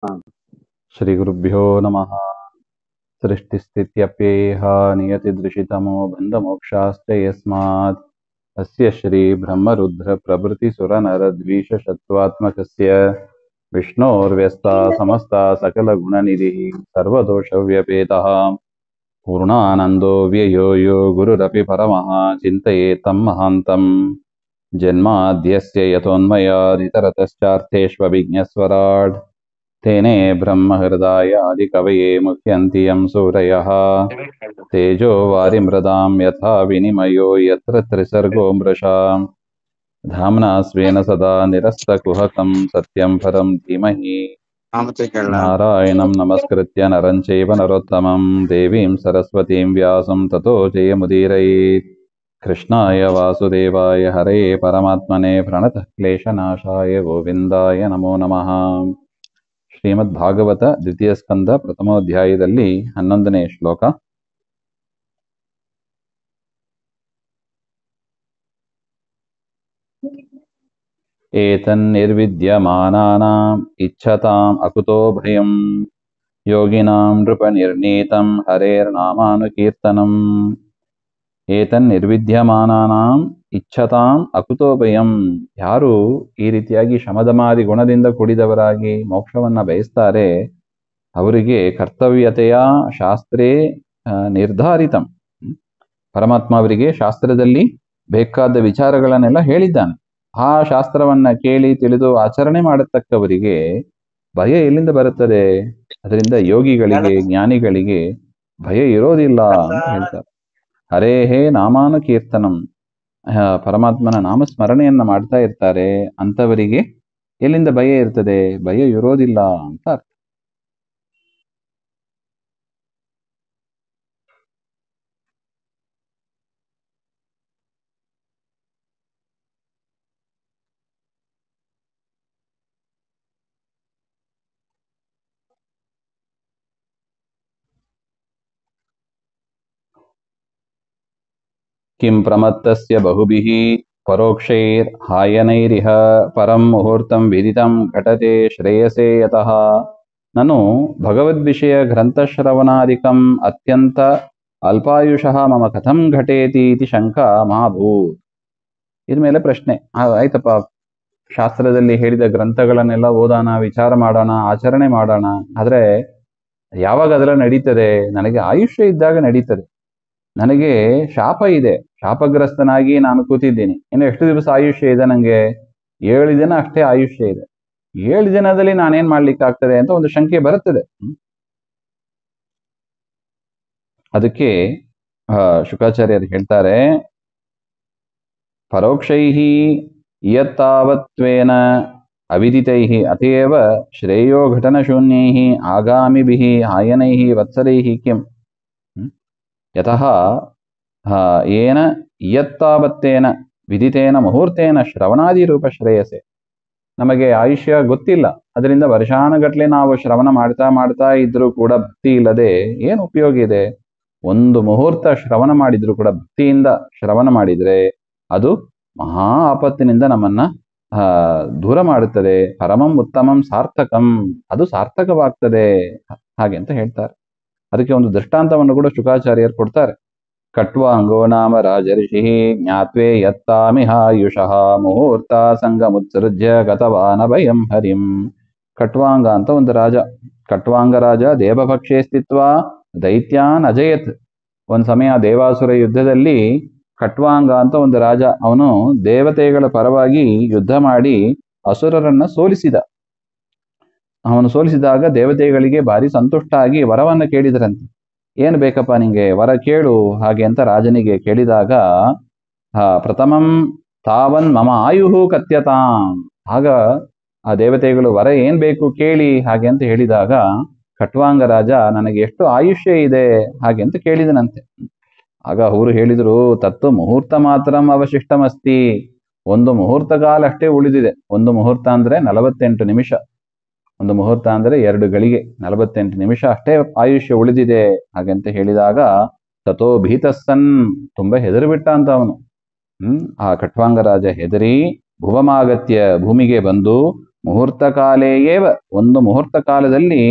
श्रीगुरुभ्यो नमः। सृष्टिस्थित्यप्येह नियतिदृशितमो बन्धमोक्षाश्च यस्मात् अस्य श्रीब्रह्मरुद्रप्रभृतिसुरनरद्वीषशत्रुत्मकस्य विष्णोर्व्यस्ता समस्ता सकलगुणनिधिः सर्वदोषव्यपेतः पूर्णानन्दो व्ययो यो गुरुरपि परमः चिन्तयेतं महान्तम् जन्माद्यस्य यतोन्मयादितरतश्चार्थेष्वभिज्ञस्वराट् तेने ब्रह्महृदाय आदिकवये मुह्यन्ति यं सूरयः तेजो वारिमृदां यथा विनिमयो यत्र त्रिसर्गो मृषा धाम्ना स्वेन सदा निरस्तकुहकं सत्यं परं धीमहि नारायणं नमस्कृत्य नरं चैव नरोत्तमं देवीं सरस्वतीं व्यासं ततो जयमुदीरयेत् कृष्णाय वासुदेवाय हरये परमात्मने प्रणतः क्लेशनाशाय गोविन्दाय नमो नमः। ಶ್ರೀಮದ್ ಭಾಗವತ ದ್ವಿತೀಯ ಸ್ಕಂದ ಪ್ರಥಮೋಧ್ಯಾಯದಲ್ಲಿ 11ನೇ ಶ್ಲೋಕ. ಏತನ್ನಿರ್ವಿದ್ಯಮಾನಾನಾಂ ಇಚ್ಛತಾಂ ಅಕುತೋ ಭಯಂ ಯೋಗಿನಾಂ ನೃಪನಿರ್ಣೀತಂ ಹರೇರ್ನಾಮಾನುಕೀರ್ತನಂ. ಏತನ್ನಿರ್ವಿದ್ಯಮಾನಾನಾಂ ಇಚ್ಛತಾಂ ಅಕುತೋ ಭಯಂ. ಯಾರು ಈ ರೀತಿಯಾಗಿ ಶಮದಮಾದಿ ಗುಣದಿಂದ ಕೂಡಿದವರಾಗಿ ಮೋಕ್ಷವನ್ನ ಬಯಸ್ತಾರೆ ಅವರಿಗೆ ಕರ್ತವ್ಯತೆಯ ಶಾಸ್ತ್ರೇ ನಿರ್ಧಾರಿತಂ. ಪರಮಾತ್ಮ ಅವರಿಗೆ ಶಾಸ್ತ್ರದಲ್ಲಿ ಬೇಕಾದ ವಿಚಾರಗಳನ್ನೆಲ್ಲ ಹೇಳಿದ್ದಾನೆ. ಆ ಶಾಸ್ತ್ರವನ್ನ ಕೇಳಿ ತಿಳಿದು ಆಚರಣೆ ಮಾಡತಕ್ಕವರಿಗೆ ಭಯ ಎಲ್ಲಿಂದ ಬರುತ್ತದೆ? ಅದರಿಂದ ಯೋಗಿಗಳಿಗೆ ಜ್ಞಾನಿಗಳಿಗೆ ಭಯ ಇರೋದಿಲ್ಲ ಅಂತ ಹೇಳ್ತಾರೆ. ಹರೇಹೇ ನಾಮಾನುಕೀರ್ತನಂ. ಪರಮಾತ್ಮನ ನಾಮಸ್ಮರಣೆಯನ್ನ ಮಾಡ್ತಾ ಇರ್ತಾರೆ, ಅಂತವರಿಗೆ ಎಲ್ಲಿಂದ ಭಯ ಇರ್ತದೆ? ಭಯ ಇರೋದಿಲ್ಲ ಅಂತ ಅರ್ಥ. ಕಿಂ ಪ್ರಮತ್ತಸ್ಯ ಬಹುಭಿಃ ಪರೋಕ್ಷೈರ್ ಹಾಯನೈರಿಹ ಪರಂ ಮುಹೂರ್ತಂ ವಿದಿತಂ ಘಟತೆ ಶ್ರೇಯಸೇ ಯತಃ ನನು ಭಗವದ್ವಿಷಯ ಗ್ರಂಥಶ್ರವಣಾದಿಕಂ ಅತ್ಯಂತ ಅಲ್ಪಾಯುಷಃ ಮಮ ಕಥಂ ಘಟೇತಿ ಇತಿ ಶಂಕಾ ಮಹಾಭೂತ್. ಇದ್ಮೇಲೆ ಪ್ರಶ್ನೆ, ಆಯ್ತಪ್ಪ, ಶಾಸ್ತ್ರದಲ್ಲಿ ಹೇಳಿದ ಗ್ರಂಥಗಳನ್ನೆಲ್ಲ ಓದೋಣ, ವಿಚಾರ ಮಾಡೋಣ, ಆಚರಣೆ ಮಾಡೋಣ, ಆದ್ರೆ ಯಾವಾಗ ಅದೆಲ್ಲ ನಡೀತದೆ? ನನಗೆ ಆಯುಷ್ಯ ಇದ್ದಾಗ ನಡೀತದೆ. ನನಗೆ ಶಾಪ ಇದೆ, ಶಾಪಗ್ರಸ್ತನಾಗಿ ನಾನು ಕೂತಿದ್ದೀನಿ. ಇನ್ನು ಎಷ್ಟು ದಿವಸ ಆಯುಷ್ಯ ಇದೆ? ನನಗೆ 7 ದಿನ ಅಷ್ಟೇ ಆಯುಷ್ಯ ಇದೆ. 7 ದಿನದಲ್ಲಿ ನಾನೇನ್ ಮಾಡ್ಲಿಕ್ಕಾಗ್ತದೆ ಅಂತ ಒಂದು ಶಂಕೆ ಬರುತ್ತದೆ. ಅದಕ್ಕೆ ಶುಕಾಚಾರ್ಯರು ಹೇಳ್ತಾರೆ, ಪರೋಕ್ಷೈಃ ಇಯತ್ತಾವತ್ವೇನ ಅವಿದಿತೈಃ ಅತೇವ ಶ್ರೇಯೋ ಘಟನಶೂನ್ಯೈಃ ಆಗಾಮಿಭಿಃ ಆಯನೈಃ ವತ್ಸರೈಃ ಕಿಂ ಯತಃ ಏನ ಇಯತ್ತಾವತ್ತೇನ ವಿದಿತೇನ ಮುಹೂರ್ತೇನ ಶ್ರವಣಾದಿ ರೂಪ ಶ್ರೇಯಸೆ. ನಮಗೆ ಆಯುಷ್ಯ ಗೊತ್ತಿಲ್ಲ, ಅದರಿಂದ ವರ್ಷಾನುಗಟ್ಲೆ ನಾವು ಶ್ರವಣ ಮಾಡ್ತಾ ಇದ್ರೂ ಕೂಡ ಭಕ್ತಿ ಇಲ್ಲದೆ ಏನು ಉಪಯೋಗ ಇದೆ? ಒಂದು ಮುಹೂರ್ತ ಶ್ರವಣ ಮಾಡಿದ್ರು ಕೂಡ ಭಕ್ತಿಯಿಂದ ಶ್ರವಣ ಮಾಡಿದ್ರೆ ಅದು ಮಹಾ ಆಪತ್ತಿನಿಂದ ನಮ್ಮನ್ನ ದೂರ ಮಾಡುತ್ತದೆ. ಪರಮಂ ಉತ್ತಮಂ ಸಾರ್ಥಕಂ, ಅದು ಸಾರ್ಥಕವಾಗ್ತದೆ ಹಾಗೆ ಅಂತ ಹೇಳ್ತಾರೆ. ಅದಕ್ಕೆ ಒಂದು ದೃಷ್ಟಾಂತವನ್ನು ಕೂಡ ಶುಕಾಚಾರ್ಯರು ಕೊಡ್ತಾರೆ. ಕಟ್ವಾಂಗೋ ನಾಮ ರಾಜರ್ಷಿ ಜ್ಞಾತ್ವೇ ಯತ್ತಾಮಿಹಾಯುಷಃ ಮುಹೂರ್ತ ಸಂಗಮುತ್ಸೃಜ್ಯ ಗತವಾನ ಭಯಂ ಹರಿಂ. ಕಟ್ವಾಂಗ ಅಂತ ಒಂದು ರಾಜ. ಕಟ್ವಾಂಗ ರಾಜ ದೇವಭಕ್ಷೇ ಸ್ಥಿತ್ವ ದೈತ್ಯಾನ್ ಅಜಯತ್. ಒಂದ್ ಸಮಯ ದೇವಾಸುರ ಯುದ್ಧದಲ್ಲಿ ಕಟ್ವಾಂಗ ಅಂತ ಒಂದು ರಾಜ, ಅವನು ದೇವತೆಗಳ ಪರವಾಗಿ ಯುದ್ಧ ಮಾಡಿ ಅಸುರರನ್ನ ಸೋಲಿಸಿದ. ಅವನು ಸೋಲಿಸಿದಾಗ ದೇವತೆಗಳಿಗೆ ಭಾರಿ ಸಂತುಷ್ಟ ಆಗಿ ವರವನ್ನು ಕೇಳಿದ್ರಂತೆ. ಏನು ಬೇಕಪ್ಪ ನಿಂಗೆ? ವರ ಕೇಳು ಹಾಗೆ ಅಂತ ರಾಜನಿಗೆ ಕೇಳಿದಾಗ, ಪ್ರಥಮಂ ತಾವನ್ ಮಮ ಆಯುಹು ಕತ್ಯತಾಂ. ಆಗ ಆ ದೇವತೆಗಳು ವರ ಏನ್ ಬೇಕು ಕೇಳಿ ಹಾಗೆ ಅಂತ ಹೇಳಿದಾಗ ಖಟ್ವಾಂಗ ರಾಜ ನನಗೆ ಎಷ್ಟು ಆಯುಷ್ಯ ಇದೆ ಹಾಗೆ ಅಂತ ಕೇಳಿದನಂತೆ. ಆಗ ಅವರು ಹೇಳಿದ್ರು, ತತ್ತು ಮುಹೂರ್ತ ಮಾತ್ರಂ ಅವಶಿಷ್ಟಮಸ್ತಿ. ಒಂದು ಮುಹೂರ್ತ ಕಾಲ ಅಷ್ಟೇ ಉಳಿದಿದೆ. ಒಂದು ಮುಹೂರ್ತ ಅಂದ್ರೆ 48 ನಿಮಿಷ. ಒಂದು ಮುಹೂರ್ತ ಅಂದ್ರೆ 2 ಗಳಿಗೆ 48 ನಿಮಿಷ ಅಷ್ಟೇ ಆಯುಷ್ಯ ಉಳಿದಿದೆ ಹಾಗಂತ ಹೇಳಿದಾಗ ತಥೋ ಭೀತಸ್ಸನ್, ತುಂಬಾ ಹೆದರಿಬಿಟ್ಟ ಅಂತ ಅವನು. ಆ ಖಟ್ವಾಂಗ ರಾಜ ಹೆದರಿ ಭುವಮಾಗತ್ಯ, ಭೂಮಿಗೆ ಬಂದು ಮುಹೂರ್ತ ಕಾಲೇ ಏವ, ಒಂದು ಮುಹೂರ್ತ ಕಾಲದಲ್ಲಿ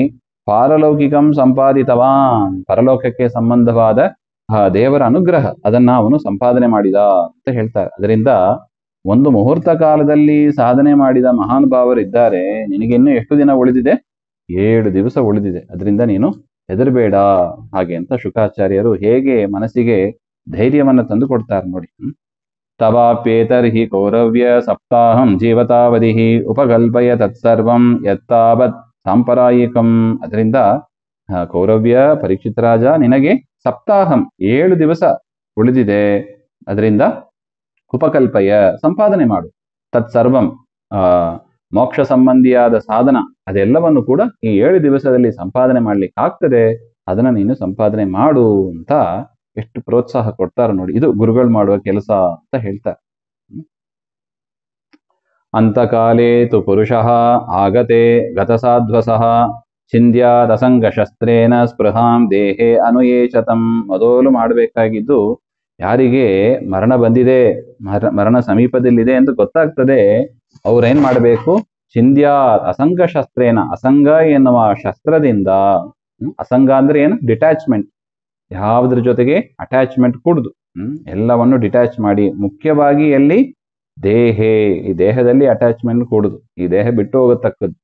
ಪಾರಲೌಕಿಕಂ ಸಂಪಾದಿತವಾನ್, ಪರಲೋಕಕ್ಕೆ ಸಂಬಂಧವಾದ ದೇವರ ಅನುಗ್ರಹ ಅದನ್ನ ಅವನು ಸಂಪಾದನೆ ಮಾಡಿದ ಅಂತ ಹೇಳ್ತಾರೆ. ಅದರಿಂದ ಒಂದು ಮುಹೂರ್ತ ಕಾಲದಲ್ಲಿ ಸಾಧನೆ ಮಾಡಿದ ಮಹಾನುಭಾವರಿದ್ದಾರೆ. ನಿನಗಿನ್ನೂ ಎಷ್ಟು ದಿನ ಉಳಿದಿದೆ? 7 ದಿವಸ ಉಳಿದಿದೆ. ಅದರಿಂದ ನೀನು ಹೆದರಬೇಡ ಹಾಗೆ ಅಂತ ಶುಕಾಚಾರ್ಯರು ಹೇಗೆ ಮನಸ್ಸಿಗೆ ಧೈರ್ಯವನ್ನು ತಂದು ಕೊಡ್ತಾರೆ ನೋಡಿ. ತವಾಪ್ಯೇತರ್ಹಿ ಕೌರವ್ಯ ಸಪ್ತಾಹಂ ಜೀವತಾವಧಿ ಉಪಕಲ್ಪಯ ತತ್ಸರ್ವಂ ಯತ್ತಾವತ್ ಸಾಂಪರಾಯಿಕಂ. ಅದರಿಂದ ಕೌರವ್ಯ, ಪರೀಕ್ಷಿತ ರಾಜ, ನಿನಗೆ ಸಪ್ತಾಹಂ 7 ದಿವಸ ಉಳಿದಿದೆ. ಅದರಿಂದ ಉಪಕಲ್ಪಯ ಸಂಪಾದನೆ ಮಾಡು, ತತ್ಸರ್ವಂ ಮೋಕ್ಷ ಸಂಬಂಧಿಯಾದ ಸಾಧನ ಅದೆಲ್ಲವನ್ನು ಕೂಡ ಈ 7 ದಿವಸದಲ್ಲಿ ಸಂಪಾದನೆ ಮಾಡ್ಲಿಕ್ಕೆ ಆಗ್ತದೆ. ಅದನ್ನ ನೀನು ಸಂಪಾದನೆ ಮಾಡು ಅಂತ ಎಷ್ಟು ಪ್ರೋತ್ಸಾಹ ಕೊಡ್ತಾರೆ ನೋಡಿ. ಇದು ಗುರುಗಳು ಮಾಡುವ ಕೆಲಸ ಅಂತ ಹೇಳ್ತಾರೆ. ಅಂತಕಾಲೇ ತು ಪುರುಷಃ ಆಗತೆ ಗತಸಾಧ್ವಸಃ ಚಿಂದ್ಯಾದಸಂಗ ಶಸ್ತ್ರೇನ ಸ್ಪೃಹಾಂ ದೇಹೇ ಅನುಯೇಚತಂ. ಮೊದಲು ಮಾಡಬೇಕಾಗಿದ್ದು, ಯಾರಿಗೆ ಮರಣ ಬಂದಿದೆ, ಮರಣ ಸಮೀಪದಲ್ಲಿದೆ ಎಂದು ಗೊತ್ತಾಗ್ತದೆ, ಅವ್ರೇನ್ ಮಾಡಬೇಕು? ಚಿಂದ್ಯಾ ಅಸಂಗ ಶಸ್ತ್ರೇನ, ಅಸಂಗ ಎನ್ನುವ ಶಸ್ತ್ರದಿಂದ. ಅಸಂಗ ಅಂದ್ರೆ ಏನು? ಡಿಟ್ಯಾಚ್ಮೆಂಟ್. ಯಾವುದ್ರ ಜೊತೆಗೆ ಅಟ್ಯಾಚ್ಮೆಂಟ್ ಕೂಡುದು. ಎಲ್ಲವನ್ನು ಡಿಟ್ಯಾಚ್ ಮಾಡಿ, ಮುಖ್ಯವಾಗಿ ಎಲ್ಲಿ? ದೇಹೇ, ಈ ದೇಹದಲ್ಲಿ ಅಟ್ಯಾಚ್ಮೆಂಟ್ ಕೂಡುದು. ಈ ದೇಹ ಬಿಟ್ಟು ಹೋಗತಕ್ಕದ್ದು.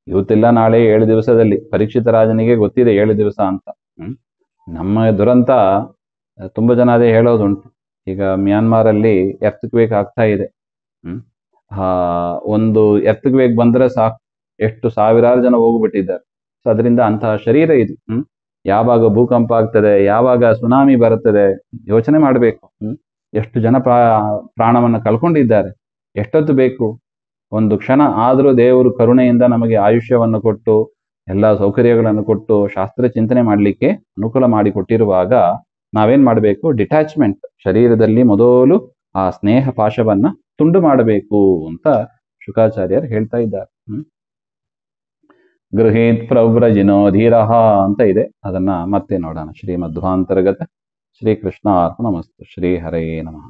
ಇವತ್ತಿಲ್ಲ ನಾಳೆ 7 ದಿವಸದಲ್ಲಿ. ಪರೀಕ್ಷಿತ ರಾಜನಿಗೆ ಗೊತ್ತಿದೆ 7 ದಿವಸ ಅಂತ. ನಮ್ಮ ದುರಂತ ತುಂಬ ಜನ ಅದೇ ಹೇಳೋದುಂಟು. ಈಗ ಮ್ಯಾನ್ಮಾರಲ್ಲಿ ಎರ್ಥಕ್ವೇಕ್ ಆಗ್ತಾ ಇದೆ. ಒಂದು ಎರ್ಥಕ್ವೇಕ್ ಬಂದ್ರೆ ಸಾಕು, ಎಷ್ಟು ಸಾವಿರಾರು ಜನ ಹೋಗ್ಬಿಟ್ಟಿದ್ದಾರೆ. ಸೊ ಅದರಿಂದ ಅಂತಹ ಶರೀರ ಇದು. ಯಾವಾಗ ಭೂಕಂಪ ಆಗ್ತದೆ, ಯಾವಾಗ ಸುನಾಮಿ ಬರುತ್ತದೆ ಯೋಚನೆ ಮಾಡಬೇಕು. ಎಷ್ಟು ಜನ ಪ್ರಾಣವನ್ನು ಕಳ್ಕೊಂಡಿದ್ದಾರೆ. ಎಷ್ಟೊತ್ತು ಬೇಕು? ಒಂದು ಕ್ಷಣ ಆದರೂ ದೇವರು ಕರುಣೆಯಿಂದ ನಮಗೆ ಆಯುಷ್ಯವನ್ನು ಕೊಟ್ಟು ಎಲ್ಲ ಸೌಕರ್ಯಗಳನ್ನು ಕೊಟ್ಟು ಶಾಸ್ತ್ರ ಚಿಂತನೆ ಮಾಡಲಿಕ್ಕೆ ಅನುಕೂಲ ಮಾಡಿಕೊಟ್ಟಿರುವಾಗ ನಾವೇನ್ ಮಾಡಬೇಕು? ಡಿಟ್ಯಾಚ್ಮೆಂಟ್. ಶರೀರದಲ್ಲಿ ಮೊದಲು ಆ ಸ್ನೇಹ ಪಾಶವನ್ನ ತುಂಡು ಮಾಡಬೇಕು ಅಂತ ಶುಕಾಚಾರ್ಯರು ಹೇಳ್ತಾ ಇದ್ದಾರೆ. ಗೃಹೀತ್ ಪ್ರವ್ರಜಿನೋ ಧೀರಃ ಅಂತ ಇದೆ. ಅದನ್ನ ಮತ್ತೆ ನೋಡೋಣ. ಶ್ರೀಮಧ್ವಾಂತರ್ಗತ ಶ್ರೀಕೃಷ್ಣ ಅರ್ಪಣಮಸ್ತು. ಶ್ರೀ ಹರಯೇ ನಮಃ.